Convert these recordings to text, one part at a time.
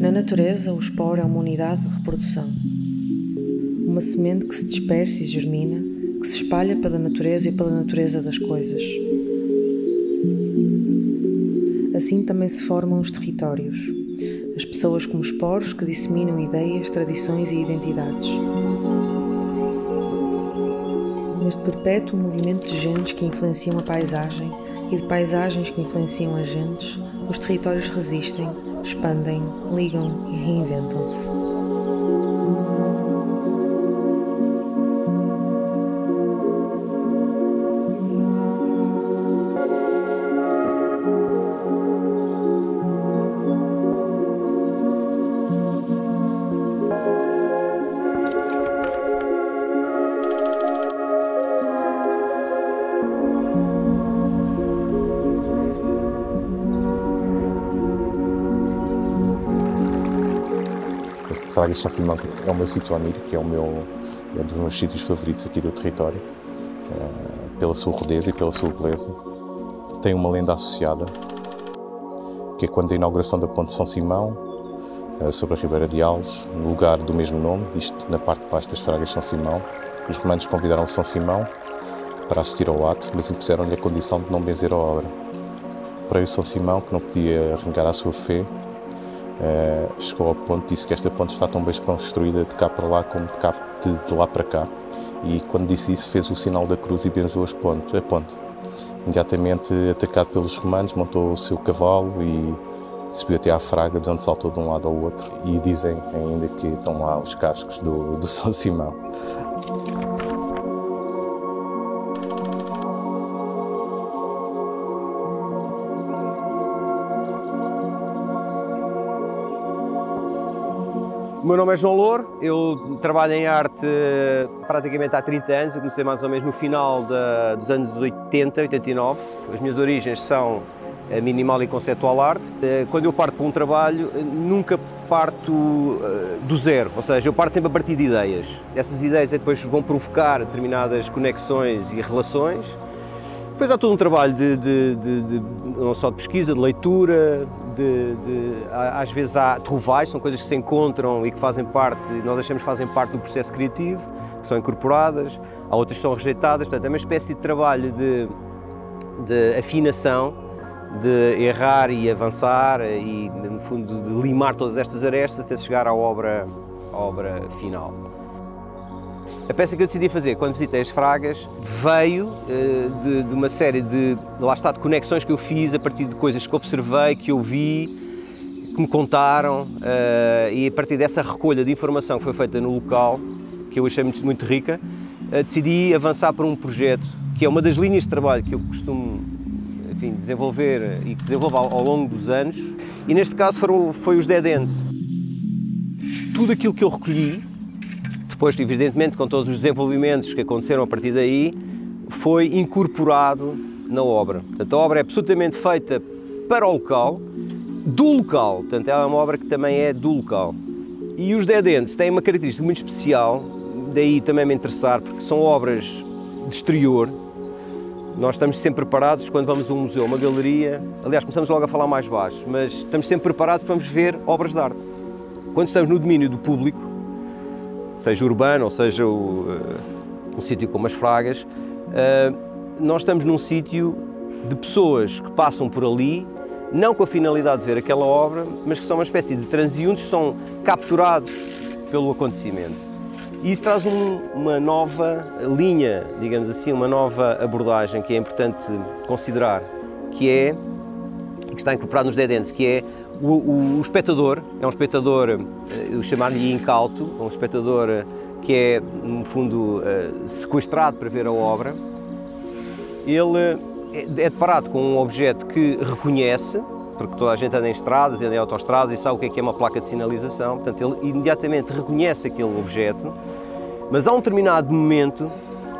Na natureza, o esporo é uma unidade de reprodução. Uma semente que se dispersa e germina, que se espalha pela natureza e pela natureza das coisas. Assim também se formam os territórios, as pessoas como esporos que disseminam ideias, tradições e identidades. Neste perpétuo movimento de gentes que influenciam a paisagem e de paisagens que influenciam as gentes, os territórios resistem, expandem, ligam e reinventam-se. Fragas de São Simão é o meu sítio amigo, que é um dos meus sítios favoritos aqui do território, pela sua rudeza e pela sua beleza. Tem uma lenda associada, que é quando a inauguração da Ponte de São Simão, sobre a Ribeira de Alves, no lugar do mesmo nome, isto na parte de baixo das Fragas de São Simão, os romanos convidaram São Simão para assistir ao ato, mas impuseram-lhe a condição de não benzer a obra. Porém, o São Simão, que não podia arrancar à sua fé, chegou ao ponto, disse que esta ponte está tão bem construída de cá para lá como de lá para cá. E quando disse isso, fez o sinal da cruz e benzou a ponte. Imediatamente atacado pelos romanos, montou o seu cavalo e subiu até à Fraga, de onde saltou de um lado ao outro. E dizem ainda que estão lá os cascos do São Simão. O meu nome é João Louro, eu trabalho em arte praticamente há 30 anos, eu comecei mais ou menos no final dos anos 80, 89. As minhas origens são a minimal e conceptual arte. Quando eu parto para um trabalho, nunca parto do zero, ou seja, eu parto sempre a partir de ideias. Essas ideias depois vão provocar determinadas conexões e relações. Depois há todo um trabalho não só de pesquisa, de leitura, às vezes há trovais, são coisas que se encontram e que fazem parte, nós achamos que fazem parte do processo criativo, que são incorporadas, há outras que são rejeitadas, portanto é uma espécie de trabalho de afinação, de errar e avançar e, no fundo, de limar todas estas arestas até chegar à obra final. A peça que eu decidi fazer quando visitei as Fragas veio de uma série de conexões que eu fiz a partir de coisas que observei, que eu vi, que me contaram, e a partir dessa recolha de informação que foi feita no local, que eu achei muito rica, decidi avançar para um projeto que é uma das linhas de trabalho que eu costumo, enfim, desenvolver e que desenvolvo ao longo dos anos, e neste caso foi os Dead Ends. Tudo aquilo que eu recolhi, depois, evidentemente, com todos os desenvolvimentos que aconteceram a partir daí, foi incorporado na obra. Portanto, a obra é absolutamente feita para o local, do local. Portanto, ela é uma obra que também é do local. E os Dead Ends têm uma característica muito especial, daí também me interessar, porque são obras de exterior. Nós estamos sempre preparados quando vamos a um museu, uma galeria, aliás, começamos logo a falar mais baixo, mas estamos sempre preparados para vamos ver obras de arte. Quando estamos no domínio do público, seja urbano ou seja um sítio como as Fragas, nós estamos num sítio de pessoas que passam por ali, não com a finalidade de ver aquela obra, mas que são uma espécie de transeuntes que são capturados pelo acontecimento. E isso traz uma nova linha, digamos assim, uma nova abordagem que é importante considerar, que está incorporado nos Dead Ends, que é o espectador. É um espectador, eu chamar-lhe incauto, um espectador que é, no fundo, sequestrado para ver a obra. Ele é deparado com um objeto que reconhece, porque toda a gente anda em estradas, anda em autoestradas e sabe o que é uma placa de sinalização, portanto ele imediatamente reconhece aquele objeto, mas há um determinado momento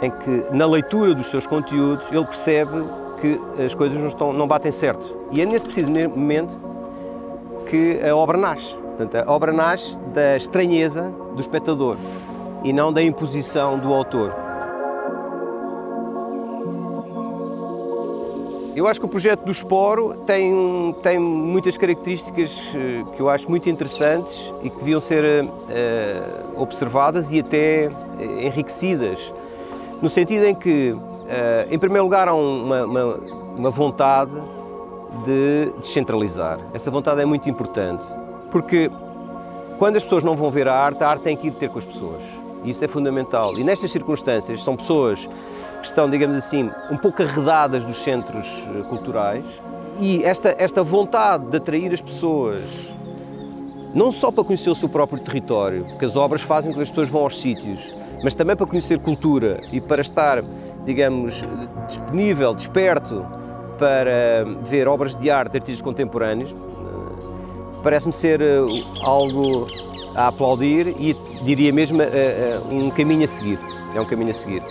em que, na leitura dos seus conteúdos, ele percebe que as coisas não batem certo. E é nesse preciso momento que a obra nasce. Portanto, a obra nasce da estranheza do espectador e não da imposição do autor. Eu acho que o projeto do Esporo tem muitas características que eu acho muito interessantes e que deviam ser observadas e até enriquecidas, no sentido em que, em primeiro lugar, há uma vontade de descentralizar. Essa vontade é muito importante, porque quando as pessoas não vão ver a arte tem que ir ter com as pessoas. E isso é fundamental. E nestas circunstâncias são pessoas que estão, digamos assim, um pouco arredadas dos centros culturais, e esta vontade de atrair as pessoas, não só para conhecer o seu próprio território, porque as obras fazem com que as pessoas vão aos sítios, mas também para conhecer cultura e para estar, digamos, disponível, desperto para ver obras de arte de artistas contemporâneos, parece-me ser algo a aplaudir e diria mesmo um caminho a seguir. É um caminho a seguir.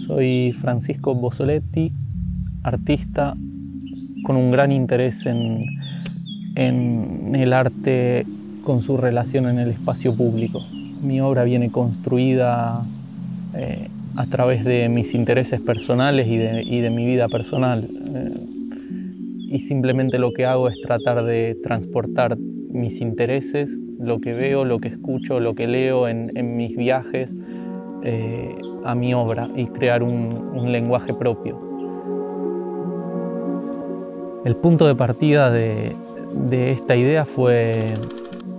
Soy Francisco Bozzoletti, artista con un gran interés en el arte con su relación en el espacio público. Mi obra viene construida a través de mis intereses personales y de mi vida personal. Y simplemente lo que hago es tratar de transportar mis intereses, lo que veo, lo que escucho, lo que leo en mis viajes, a mi obra y crear un lenguaje propio. El punto de partida de esta idea fue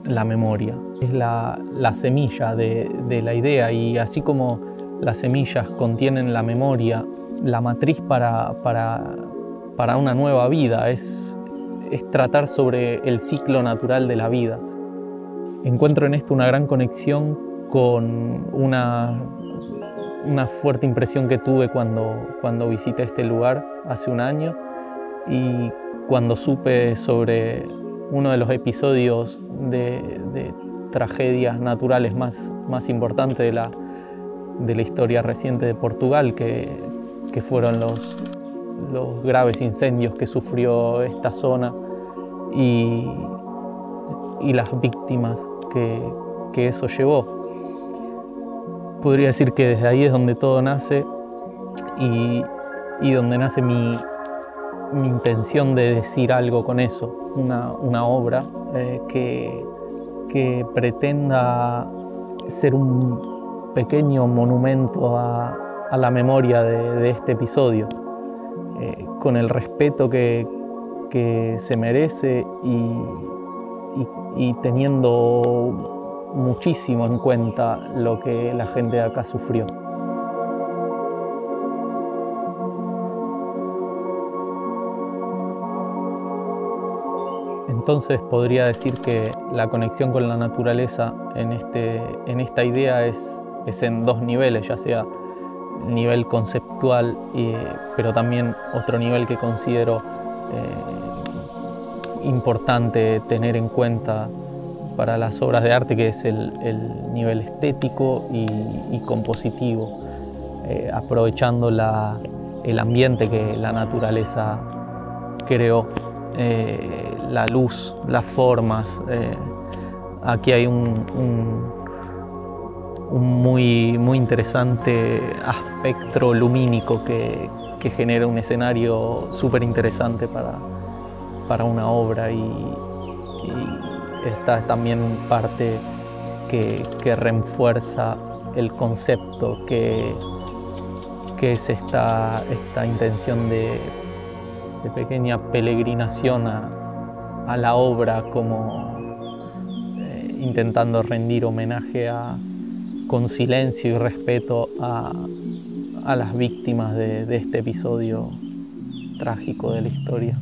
la memoria. Es la semilla de la idea, y así como las semillas contienen la memoria, la matriz para una nueva vida es tratar sobre el ciclo natural de la vida. Encuentro en esto una gran conexión con una fuerte impresión que tuve cuando visité este lugar hace un año, y cuando supe sobre uno de los episodios de tragedias naturales más importantes de la historia reciente de Portugal, que fueron los graves incendios que sufrió esta zona y las víctimas que eso llevó. Podría decir que desde ahí es donde todo nace y donde nace mi intención de decir algo con eso, una obra que pretenda ser un pequeño monumento a la memoria de este episodio, con el respeto que se merece y teniendo muchísimo en cuenta lo que la gente de acá sufrió. Entonces podría decir que la conexión con la naturaleza en esta idea es en dos niveles, ya sea nivel conceptual, pero también otro nivel que considero importante tener en cuenta para las obras de arte, que es el nivel estético y compositivo, aprovechando el ambiente que la naturaleza creó, la luz, las formas. Aquí hay un muy interesante aspecto lumínico que genera un escenario súper interesante para una obra, y esta es también parte que refuerza el concepto que es esta intención de pequeña peregrinación a la obra, como intentando rendir homenaje con silencio y respeto a las víctimas de este episodio trágico de la historia.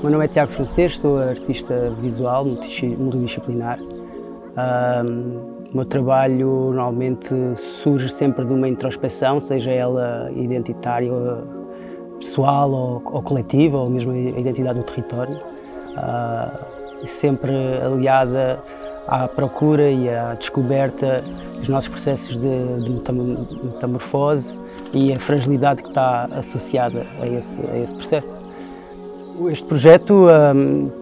O meu nome é Tiago Francês, sou artista visual multidisciplinar. O meu trabalho normalmente surge sempre de uma introspeção, seja ela identitária, pessoal ou coletiva, ou mesmo a identidade do território, sempre aliada à procura e à descoberta dos nossos processos de metamorfose e a fragilidade que está associada a esse processo. Este projeto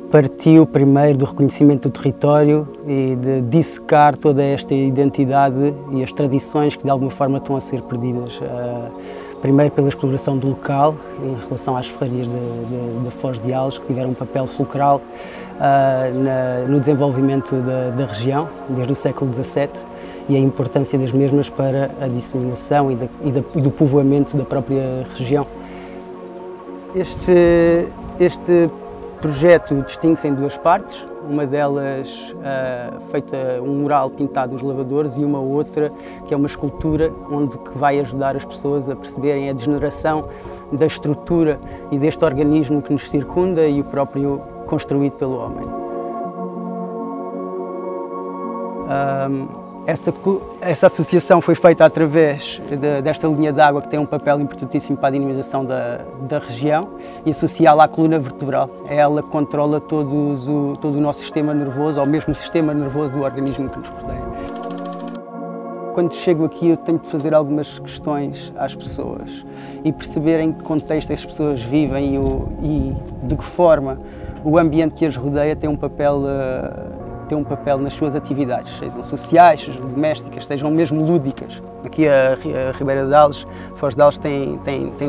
partiu primeiro do reconhecimento do território e de dissecar toda esta identidade e as tradições que de alguma forma estão a ser perdidas. Primeiro pela exploração do local, em relação às ferrarias da Foz de Alves, que tiveram um papel fulcral no desenvolvimento da região, desde o século XVII, e a importância das mesmas para a disseminação e do povoamento da própria região. Este projeto distingue-se em duas partes, uma delas feita um mural pintado nos lavadores e uma outra que é uma escultura que vai ajudar as pessoas a perceberem a degeneração da estrutura e deste organismo que nos circunda e o próprio construído pelo homem. Essa associação foi feita através desta linha d'água que tem um papel importantíssimo para a dinamização da região e associá-la à coluna vertebral. Ela controla todo o nosso sistema nervoso, ou mesmo o sistema nervoso do organismo que nos rodeia. Quando chego aqui eu tenho de fazer algumas questões às pessoas e perceber em que contexto as pessoas vivem e de que forma o ambiente que as rodeia tem um papel nas suas atividades, sejam sociais, sejam domésticas, sejam mesmo lúdicas. Aqui a Ribeira de Alves, Foz de Alves tem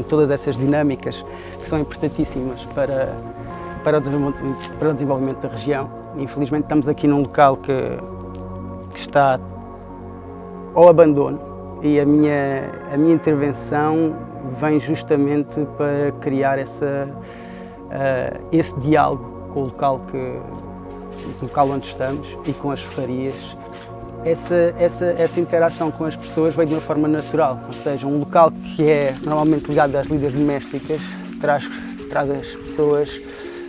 todas essas dinâmicas que são importantíssimas para o desenvolvimento da região. Infelizmente estamos aqui num local que está ao abandono e a minha intervenção vem justamente para criar esse diálogo com o local onde estamos e com as ferrarias. Essa interação com as pessoas veio de uma forma natural, ou seja, um local que é normalmente ligado às lidas domésticas traz as pessoas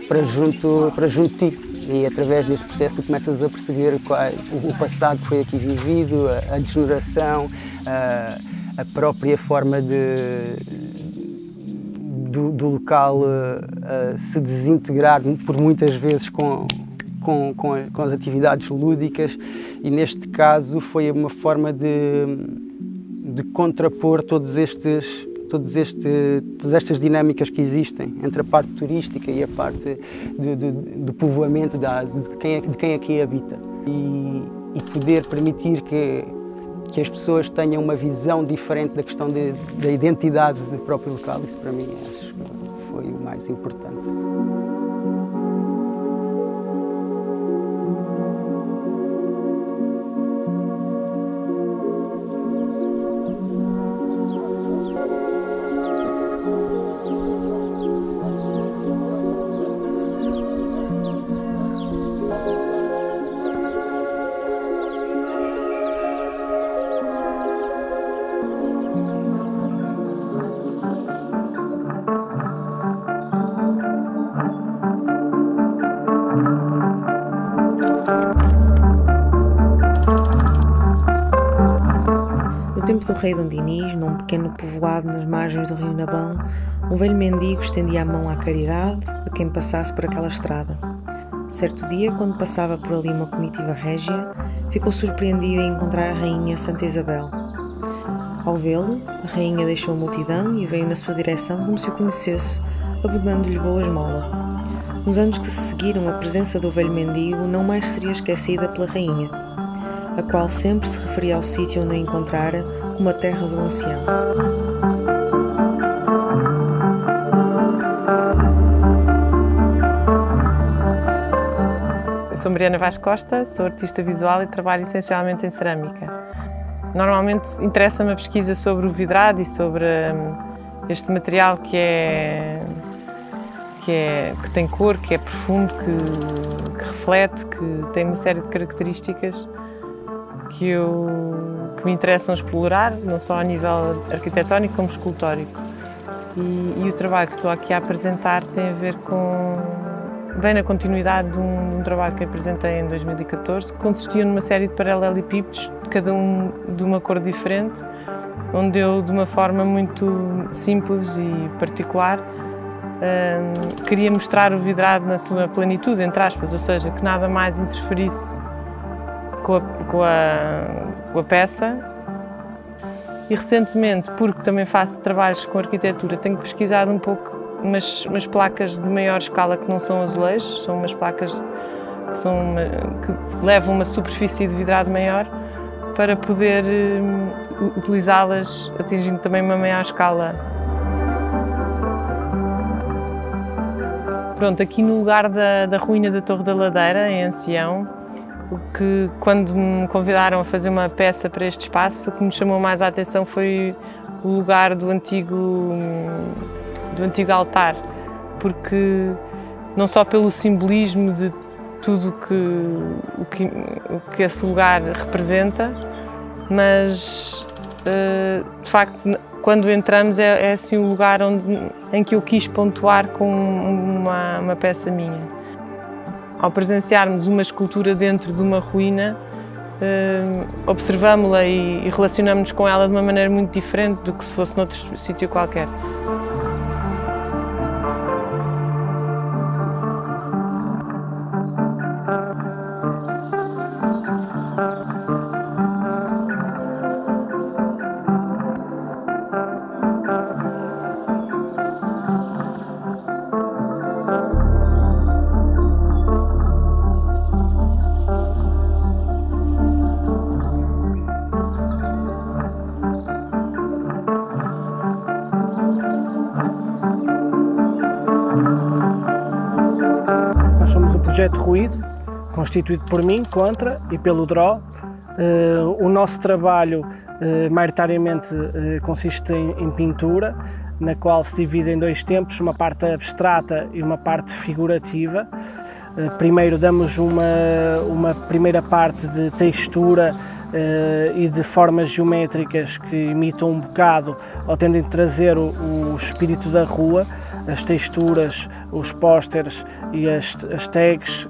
para junto de ti e através desse processo tu começas a perceber o passado que foi aqui vivido, a degeneração, a própria forma do local se desintegrar por muitas vezes com as atividades lúdicas e neste caso foi uma forma de contrapor todas estas dinâmicas que existem entre a parte turística e a parte do povoamento de quem aqui habita e poder permitir que as pessoas tenham uma visão diferente da questão da identidade do próprio local. Isso para mim acho que foi o mais importante. No tempo do rei Dom Dinis, num pequeno povoado nas margens do rio Nabão, um velho mendigo estendia a mão à caridade de quem passasse por aquela estrada. Certo dia, quando passava por ali uma comitiva régia, ficou surpreendida em encontrar a rainha Santa Isabel. Ao vê-lo, a rainha deixou a multidão e veio na sua direção como se o conhecesse, abordando-lhe boa esmola. Nos anos que se seguiram, a presença do velho mendigo não mais seria esquecida pela rainha, a qual sempre se referia ao sítio onde o encontrara como a terra do ancião. Eu sou Mariana Vaz Costa, sou artista visual e trabalho essencialmente em cerâmica. Normalmente interessa-me a pesquisa sobre o vidrado e sobre este material que tem cor, que é profundo, que reflete, que tem uma série de características que me interessam explorar, não só a nível arquitetónico como escultórico. E o trabalho que estou aqui a apresentar tem a ver com vem na continuidade de um trabalho que apresentei em 2014, que consistia numa série de paralelepípedos, cada um de uma cor diferente, onde eu, de uma forma muito simples e particular, queria mostrar o vidrado na sua plenitude, entre aspas, ou seja, que nada mais interferisse com a peça. E recentemente, porque também faço trabalhos com arquitetura, tenho pesquisado um pouco umas placas de maior escala que não são azulejos, são umas placas que levam uma superfície de vidrado maior para poder utilizá-las atingindo também uma maior escala. Pronto, aqui no lugar da ruína da Torre da Ladeira, em Ancião, que quando me convidaram a fazer uma peça para este espaço, o que me chamou mais a atenção foi o lugar do antigo altar, porque não só pelo simbolismo de tudo o que esse lugar representa, mas de facto quando entramos é assim o lugar em que eu quis pontuar com uma peça minha. Ao presenciarmos uma escultura dentro de uma ruína, observamos-la e relacionamos-nos com ela de uma maneira muito diferente do que se fosse noutro sítio qualquer. Projeto Ruído, constituído por mim, Contra, e pelo DRO. O nosso trabalho maioritariamente consiste em pintura, na qual se divide em dois tempos, uma parte abstrata e uma parte figurativa. Primeiro damos uma primeira parte de textura e de formas geométricas que imitam um bocado ou tendem a trazer o espírito da rua, as texturas, os pósteres e as tags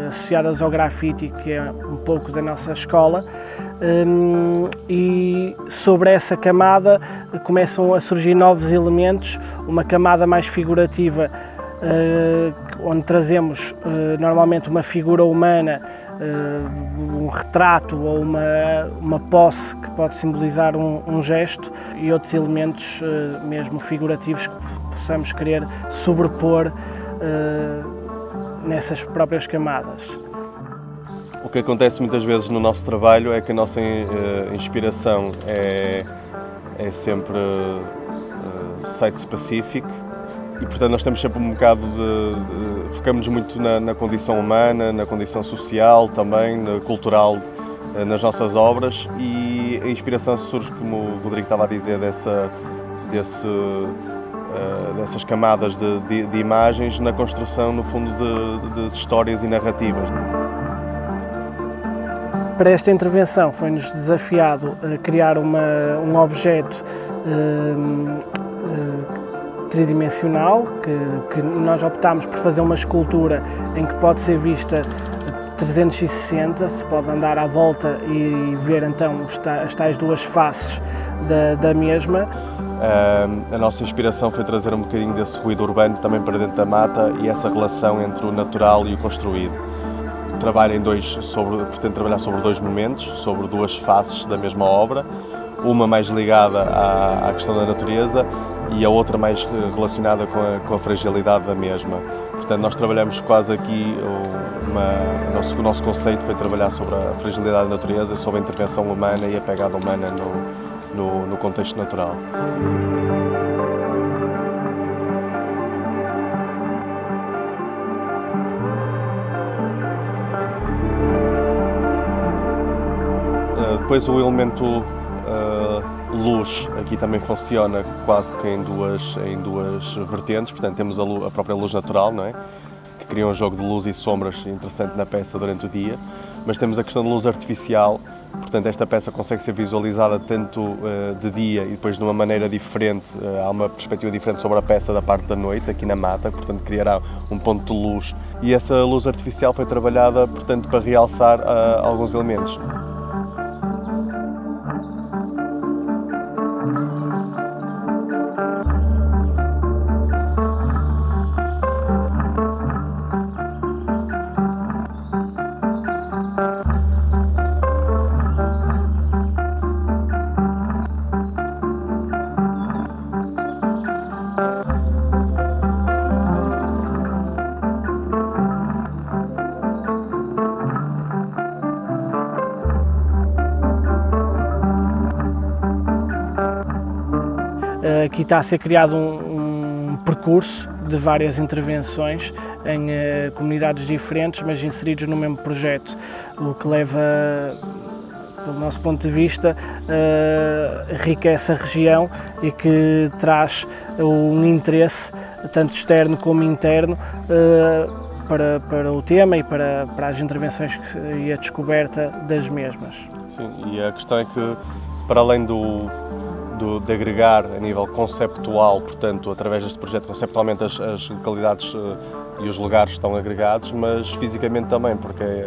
associadas ao grafite, que é um pouco da nossa escola, e sobre essa camada começam a surgir novos elementos, uma camada mais figurativa, onde trazemos normalmente uma figura humana, um retrato ou uma posse que pode simbolizar um gesto, e outros elementos mesmo figurativos que possamos querer sobrepor nessas próprias camadas. O que acontece muitas vezes no nosso trabalho é que a nossa inspiração é sempre site-specific, e portanto nós temos sempre um bocado focamos muito na condição humana, na condição social também, cultural nas nossas obras, e a inspiração surge, como o Rodrigo estava a dizer, dessas camadas de imagens na construção, no fundo, de histórias e narrativas. Para esta intervenção foi-nos desafiado a criar um objeto tridimensional, que nós optámos por fazer uma escultura em que pode ser vista 360, se pode andar à volta e ver então as tais duas faces da mesma. A nossa inspiração foi trazer um bocadinho desse ruído urbano também para dentro da mata e essa relação entre o natural e o construído. Pretendo trabalhar sobre dois momentos, sobre duas faces da mesma obra, uma mais ligada à questão da natureza e a outra mais relacionada com a fragilidade da mesma. Portanto, nós trabalhamos quase aqui, o nosso conceito foi trabalhar sobre a fragilidade da natureza, sobre a intervenção humana e a pegada humana no contexto natural. Depois o elemento luz aqui também funciona quase que em duas vertentes, portanto temos a própria luz natural, não é? Que cria um jogo de luz e sombras interessante na peça durante o dia, mas temos a questão de luz artificial Portanto, esta peça consegue ser visualizada tanto de dia e depois de uma maneira diferente, há uma perspectiva diferente sobre a peça da parte da noite, aqui na mata, portanto criará um ponto de luz. E essa luz artificial foi trabalhada, portanto, para realçar alguns elementos. Aqui está a ser criado um percurso de várias intervenções em comunidades diferentes, mas inseridos no mesmo projeto, o que leva, pelo nosso ponto de vista, enriquece a região e que traz um interesse, tanto externo como interno, para o tema e para as intervenções e a descoberta das mesmas. Sim, e a questão é que, para além de agregar a nível conceptual, portanto, através deste projeto, conceptualmente as localidades e os lugares estão agregados, mas fisicamente também, porque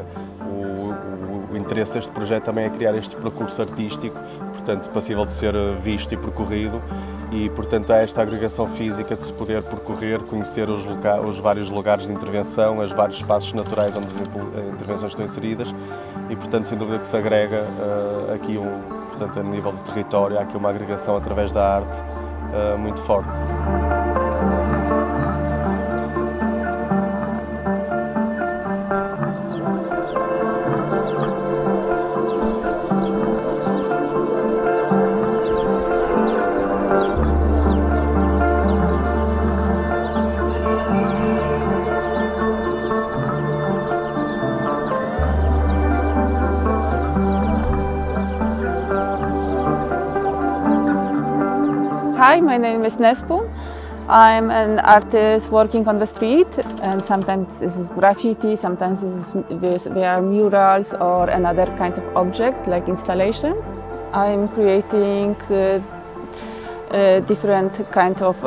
o interesse deste projeto também é criar este percurso artístico, portanto, passível de ser visto e percorrido, e, portanto, há esta agregação física de se poder percorrer, conhecer os vários lugares de intervenção, os vários espaços naturais onde as intervenções estão inseridas, e, portanto, sem dúvida que se agrega aqui portanto, a nível de território, há aqui uma agregação através da arte muito forte. Hi, my name is Nespo. I'm an artist working on the street, and sometimes this is graffiti, sometimes they are murals or another kind of objects like installations. I'm creating different kind of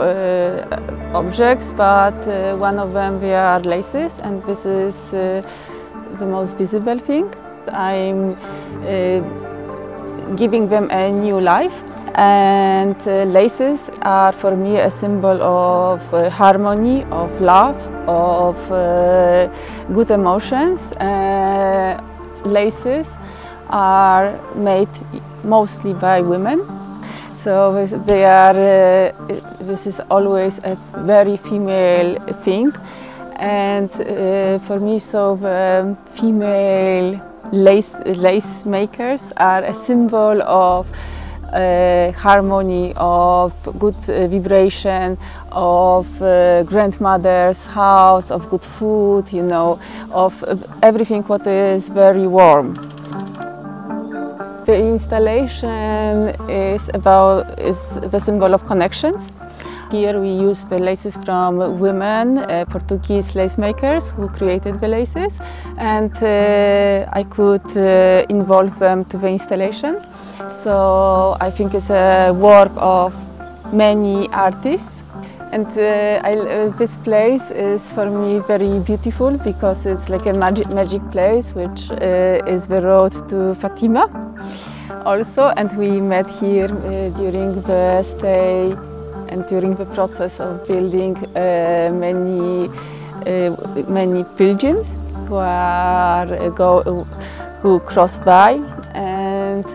objects, but one of them they are laces, and this is the most visible thing. I'm giving them a new life. And laces are for me a symbol of harmony, of love, of good emotions. Laces are made mostly by women, so this is always a very female thing. And for me, so the female lace makers are a symbol of harmony, of good vibration, of grandmother's house, of good food, you know, of everything what is very warm. The installation is the symbol of connections. Here we use the laces from women, Portuguese lace makers who created the laces, and I could involve them to the installation. So I think it's a work of many artists, and this place is for me very beautiful because it's like a magic place, which is the road to Fatima also, and we met here during the stay and during the process of building many pilgrims who crossed by. And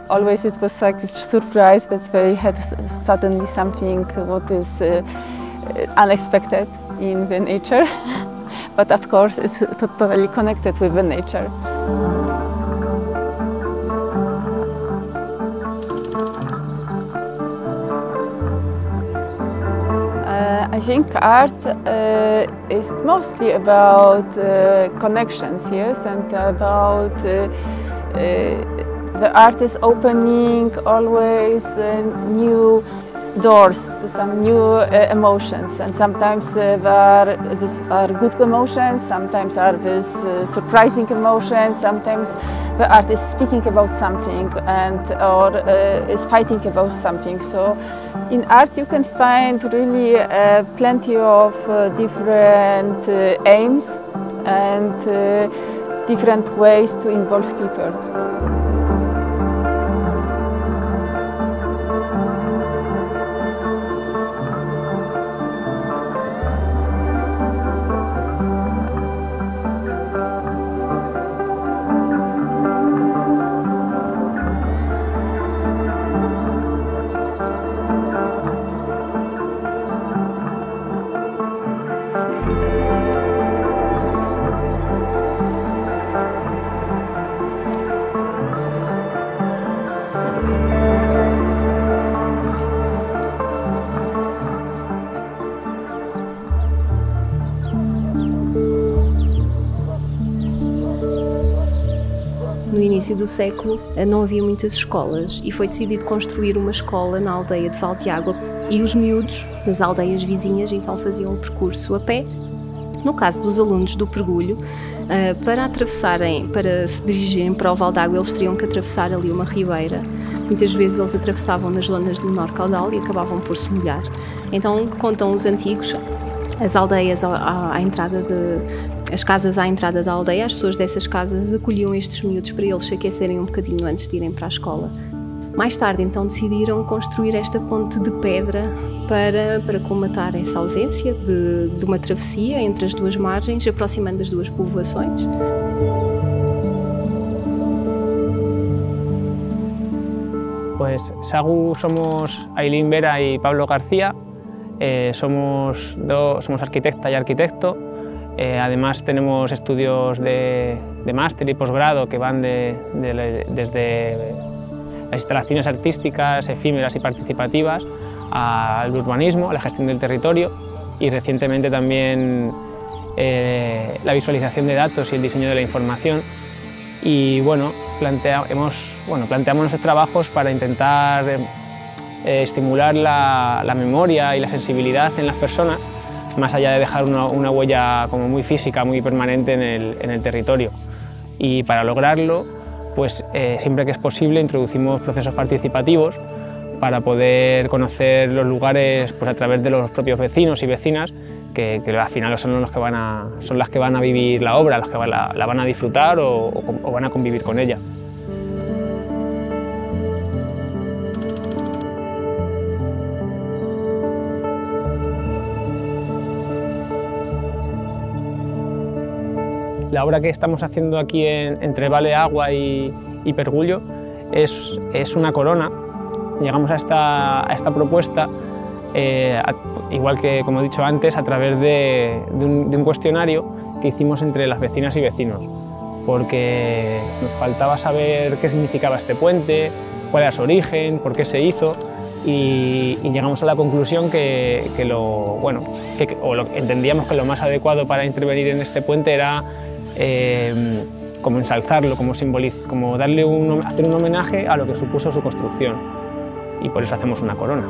always it was like a surprise that they had suddenly something what is unexpected in the nature, but of course it's totally connected with the nature. I think art is mostly about connections, yes, and about the art is opening always new doors to some new emotions, and sometimes these are good emotions, sometimes are these surprising emotions, sometimes the artist is speaking about something or is fighting about something. So in art you can find really plenty of different aims and different ways to involve people. No início do século não havia muitas escolas e foi decidido construir uma escola na aldeia de Valdeágua e os miúdos das aldeias vizinhas então faziam o percurso a pé. No caso dos alunos do Pergulho, para se dirigirem para o Valdeágua eles teriam que atravessar ali uma ribeira. Muitas vezes eles atravessavam nas zonas de menor caudal e acabavam por se molhar. Então contam os antigos, as aldeias as casas à entrada da aldeia, as pessoas dessas casas acolhiam estes miúdos para eles se aquecerem um bocadinho antes de irem para a escola. Mais tarde, então, decidiram construir esta ponte de pedra para colmatar essa ausência de uma travessia entre as duas margens, aproximando as duas povoações. Pues Sagu somos Ailín Vera y Pablo García, somos arquitecta y arquitecto. Además tenemos estudios de máster y posgrado que van desde las instalaciones artísticas, efímeras y participativas al urbanismo, a la gestión del territorio y recientemente también la visualización de datos y el diseño de la información. Y bueno, planteamos nuestros trabajos para intentar estimular la memoria y la sensibilidad en las personas, más allá de dejar una huella como muy física, muy permanente en el territorio. Y para lograrlo, pues siempre que es posible introducimos procesos participativos para poder conocer los lugares pues, a través de los propios vecinos y vecinas, que al final son las que van a vivir la obra, las que la van a disfrutar o van a convivir con ella. La obra que estamos haciendo aquí entre Valdeágua y Pergullo es una corona. Llegamos a esta propuesta, igual que, como he dicho antes, a través de un cuestionario que hicimos entre las vecinas y vecinos, porque nos faltaba saber qué significaba este puente, cuál era su origen, por qué se hizo, y llegamos a la conclusión entendíamos que lo más adecuado para intervenir en este puente era como ensalzarlo, como hacer un homenaje a lo que supuso su construcción, y por eso hacemos una corona.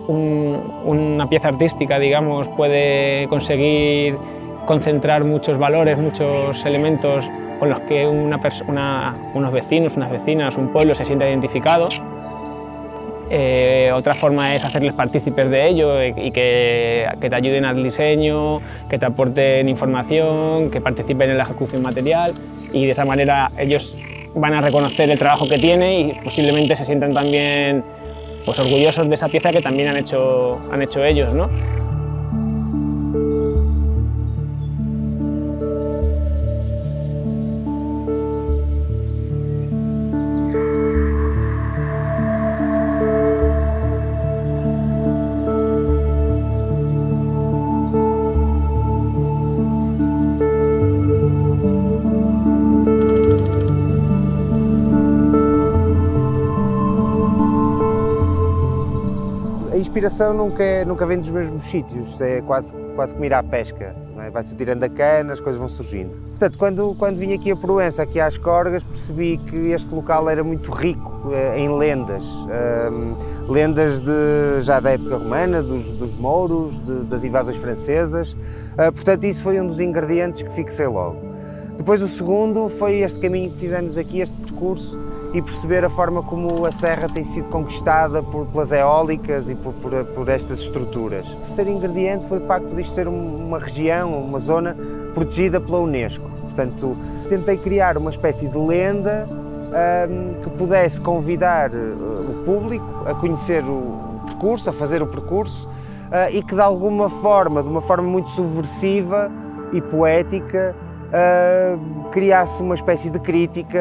Una pieza artística, digamos, puede conseguir concentrar muchos valores, muchos elementos con los que unos vecinos, unas vecinas, un pueblo se sienta identificado. Otra forma es hacerles partícipes de ello y que te ayuden al diseño, que te aporten información, que participen en la ejecución material, y de esa manera ellos van a reconocer el trabajo que tiene y posiblemente se sientan también pues, orgullosos de esa pieza que también han hecho ellos, ¿no? A inspiração nunca vem dos mesmos sítios, é quase como ir à pesca. Não é? vai-se tirando a cana, as coisas vão surgindo. Portanto, quando vim aqui a Proença, aqui às Corgas, percebi que este local era muito rico em lendas. Lendas já da época romana, dos mouros, das invasões francesas. Portanto, isso foi um dos ingredientes que fixei logo. Depois o segundo foi este caminho que fizemos aqui, este percurso, e perceber a forma como a serra tem sido conquistada pelas eólicas e por estas estruturas. O terceiro ingrediente foi o facto de isto ser uma região, uma zona protegida pela Unesco. Portanto, tentei criar uma espécie de lenda que pudesse convidar o público a conhecer o percurso, a fazer o percurso, e que de alguma forma, de uma forma muito subversiva e poética, criasse uma espécie de crítica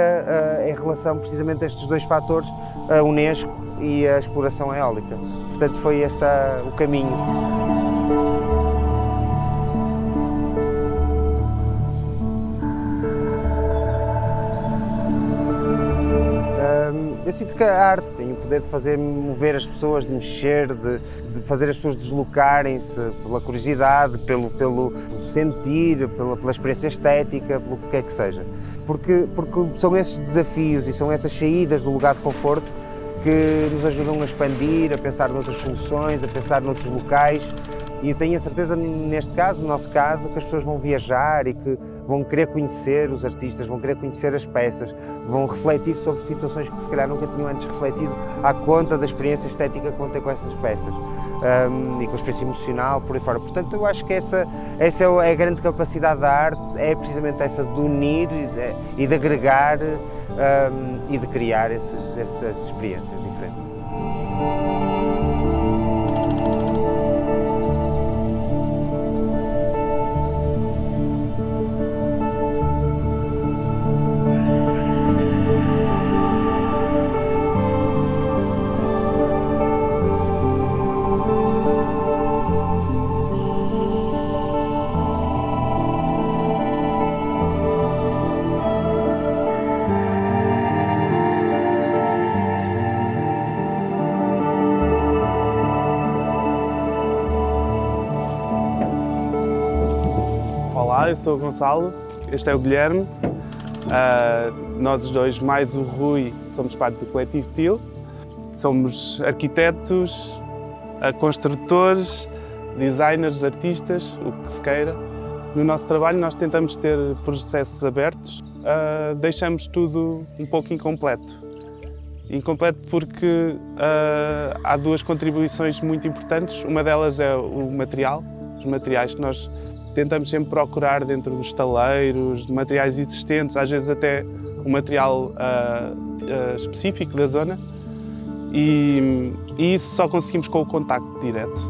em relação precisamente a estes dois fatores, a Unesco e a exploração eólica. Portanto, foi este o caminho. Eu sinto que a arte tem o poder de fazer mover as pessoas, de mexer, de fazer as pessoas deslocarem-se pela curiosidade, pelo sentir, pela experiência estética, pelo que quer que seja. Porque são esses desafios e são essas saídas do lugar de conforto que nos ajudam a expandir, a pensar noutras soluções, a pensar noutros locais. E eu tenho a certeza, neste caso, no nosso caso, que as pessoas vão viajar e que vão querer conhecer os artistas, vão querer conhecer as peças, vão refletir sobre situações que se calhar nunca tinham antes refletido à conta da experiência estética que vão ter com essas peças e com a experiência emocional, por aí fora. Portanto, eu acho que essa é a grande capacidade da arte, é precisamente essa de unir e de agregar e de criar essas experiências diferentes. Olá, eu sou o Gonçalo, este é o Guilherme. Nós os dois, mais o Rui, somos parte do Coletivo TIL. Somos arquitetos, construtores, designers, artistas, o que se queira. No nosso trabalho nós tentamos ter processos abertos, deixamos tudo um pouco incompleto. Incompleto porque há duas contribuições muito importantes. Uma delas é o material, os materiais que nós tentamos sempre procurar dentro dos taleiros, de materiais existentes, às vezes até um material específico da zona, e isso só conseguimos com o contacto direto.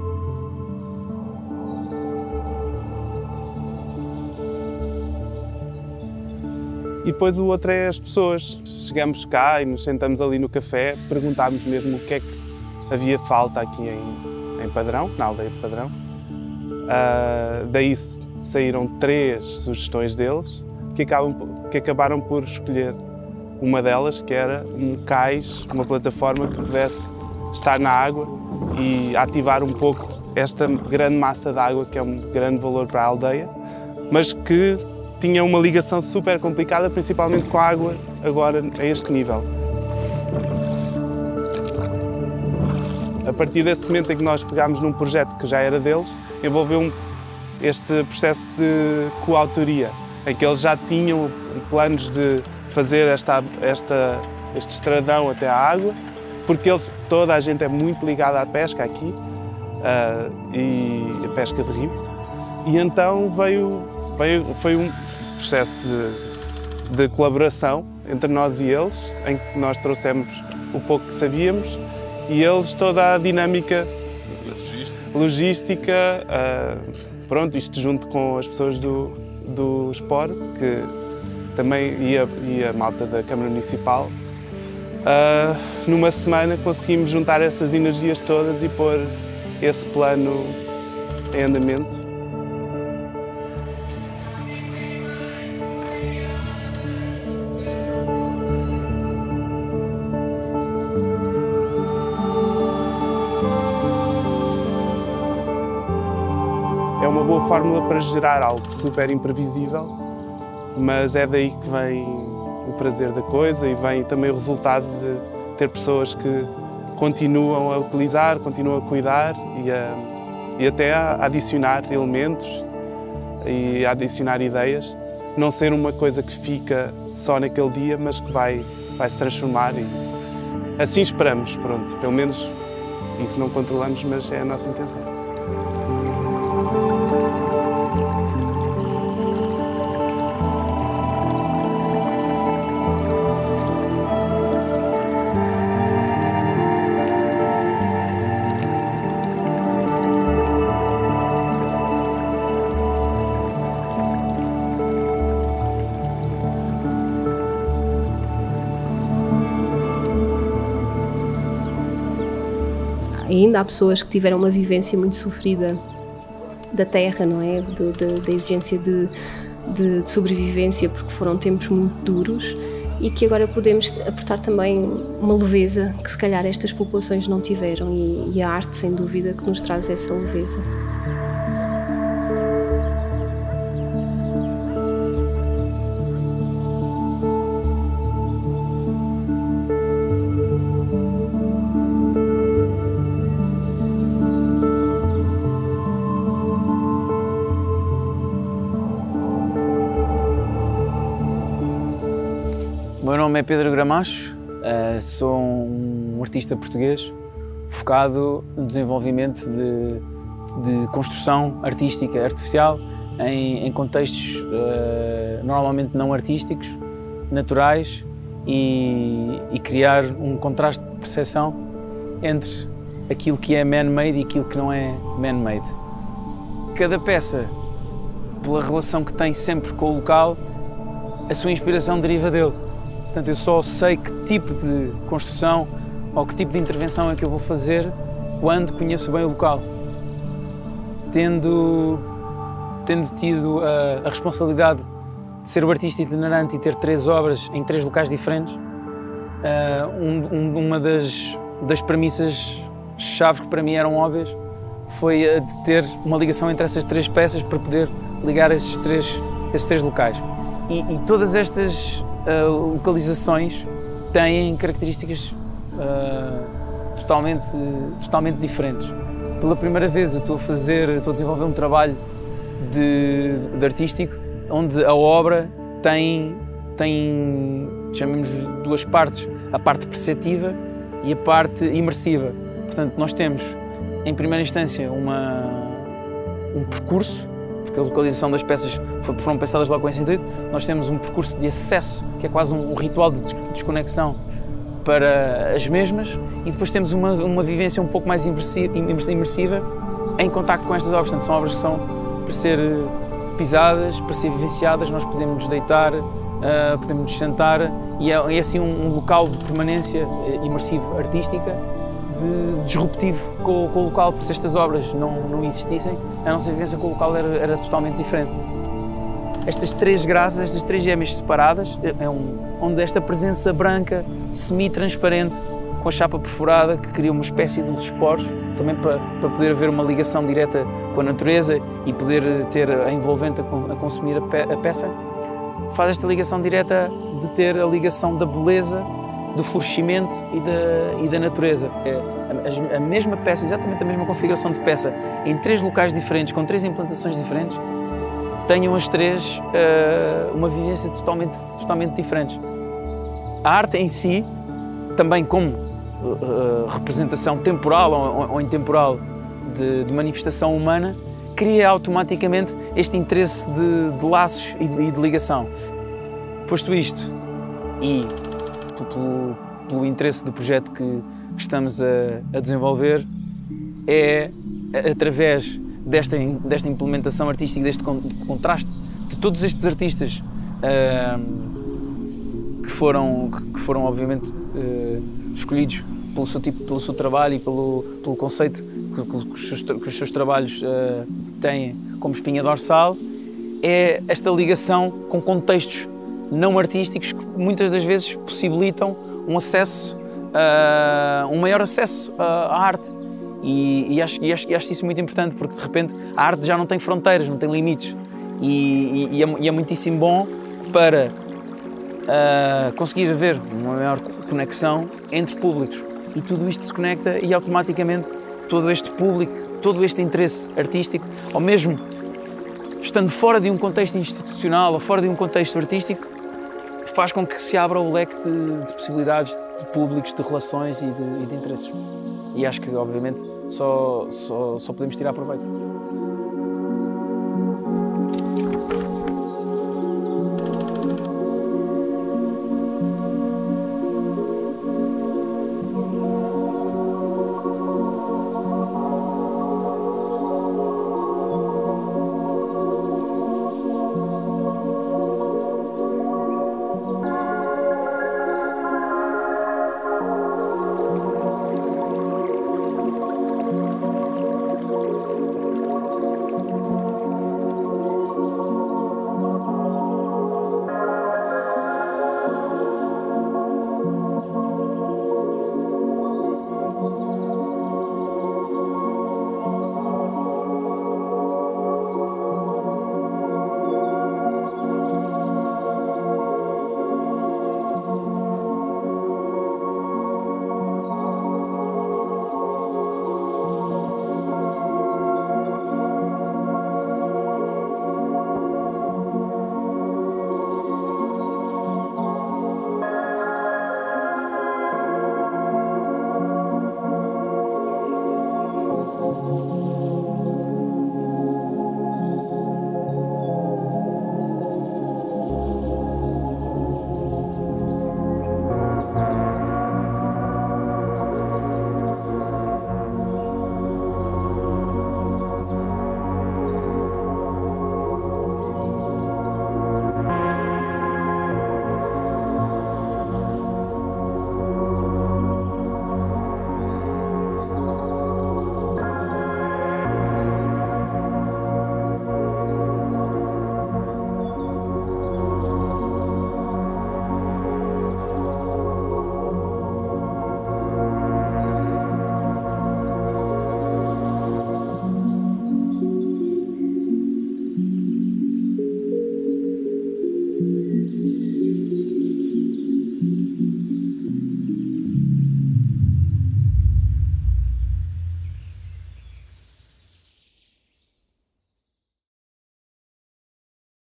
E depois o outro é as pessoas. Chegamos cá e nos sentamos ali no café, perguntámos mesmo o que é que havia falta aqui em Padrão, na aldeia de Padrão. Daí saíram 3 sugestões deles, que acabaram por escolher uma delas, que era um cais, uma plataforma que pudesse estar na água e ativar um pouco esta grande massa de água, que é um grande valor para a aldeia, mas que tinha uma ligação super complicada, principalmente com a água agora a este nível. A partir desse momento em que nós pegámos num projeto que já era deles, envolveu este processo de coautoria, em que eles já tinham planos de fazer este estradão até à água, porque toda a gente é muito ligada à pesca aqui, e a pesca de rio, e então foi um processo de colaboração entre nós e eles, em que nós trouxemos o pouco que sabíamos e eles toda a dinâmica logística, pronto, isto junto com as pessoas do Spor, que também ia a malta da Câmara Municipal. Numa semana conseguimos juntar essas energias todas e pôr esse plano em andamento. É uma boa fórmula para gerar algo super imprevisível, mas é daí que vem o prazer da coisa e vem também o resultado de ter pessoas que continuam a utilizar, continuam a cuidar e até a adicionar elementos e a adicionar ideias. Não ser uma coisa que fica só naquele dia, mas que vai se transformar e assim esperamos, pronto, pelo menos isso não controlamos, mas é a nossa intenção. Ainda há pessoas que tiveram uma vivência muito sofrida da terra, não é? Da exigência de sobrevivência, porque foram tempos muito duros e que agora podemos aportar também uma leveza que se calhar estas populações não tiveram e a arte, sem dúvida, que nos traz essa leveza. O meu nome é Pedro Gramacho, sou um artista português focado no desenvolvimento de construção artística artificial em contextos normalmente não artísticos, naturais e criar um contraste de percepção entre aquilo que é man-made e aquilo que não é man-made. Cada peça, pela relação que tem sempre com o local, a sua inspiração deriva dele. Portanto, eu só sei que tipo de construção ou que tipo de intervenção é que eu vou fazer quando conheço bem o local. Tendo tido a responsabilidade de ser o artista itinerante e ter 3 obras em 3 locais diferentes, uma das premissas-chave que para mim eram óbvias foi a de ter uma ligação entre essas 3 peças para poder ligar esses três locais. E todas estas localizações têm características totalmente diferentes. Pela primeira vez eu estou a desenvolver um trabalho de artístico onde a obra tem chamemos 2 partes, a parte perceptiva e a parte imersiva. Portanto, nós temos em primeira instância um percurso, porque a localização das peças foram pensadas logo com esse sentido. Nós temos um percurso de acesso, que é quase um ritual de desconexão para as mesmas, e depois temos uma vivência um pouco mais imersiva em contacto com estas obras. Portanto, são obras que são para ser pisadas, para ser vivenciadas. Nós podemos nos deitar, podemos nos sentar, e é assim um local de permanência imersivo artística, disruptivo com o local, porque se estas obras não existissem, a nossa vivência com o local era totalmente diferente. Estas 3 graças, estas 3 gêmeas separadas, onde esta presença branca, semi-transparente, com a chapa perfurada, que cria uma espécie de luzes poros, também para poder haver uma ligação direta com a natureza e poder ter a envolvente a consumir a peça, faz esta ligação direta de ter a ligação da beleza, do florescimento e da natureza. A mesma peça, exatamente a mesma configuração de peça, em 3 locais diferentes, com 3 implantações diferentes, tenham as 3 uma vivência totalmente diferentes. A arte em si, também como representação temporal ou intemporal de manifestação humana, cria automaticamente este interesse de laços e de ligação. Posto isto, e pelo interesse do projeto que estamos a desenvolver, é através desta implementação artística, deste contraste de todos estes artistas que foram obviamente escolhidos pelo seu trabalho e pelo conceito que os seus trabalhos têm como espinha dorsal, é esta ligação com contextos não artísticos que muitas das vezes possibilitam um maior acesso à arte. E acho isso muito importante, porque de repente a arte já não tem fronteiras, não tem limites. E é muitíssimo bom para conseguir haver uma maior conexão entre públicos. E tudo isto se conecta e automaticamente todo este público, todo este interesse artístico, ou mesmo estando fora de um contexto institucional ou fora de um contexto artístico, faz com que se abra o leque de possibilidades, de públicos, de relações e de interesses. E acho que, obviamente, só podemos tirar proveito.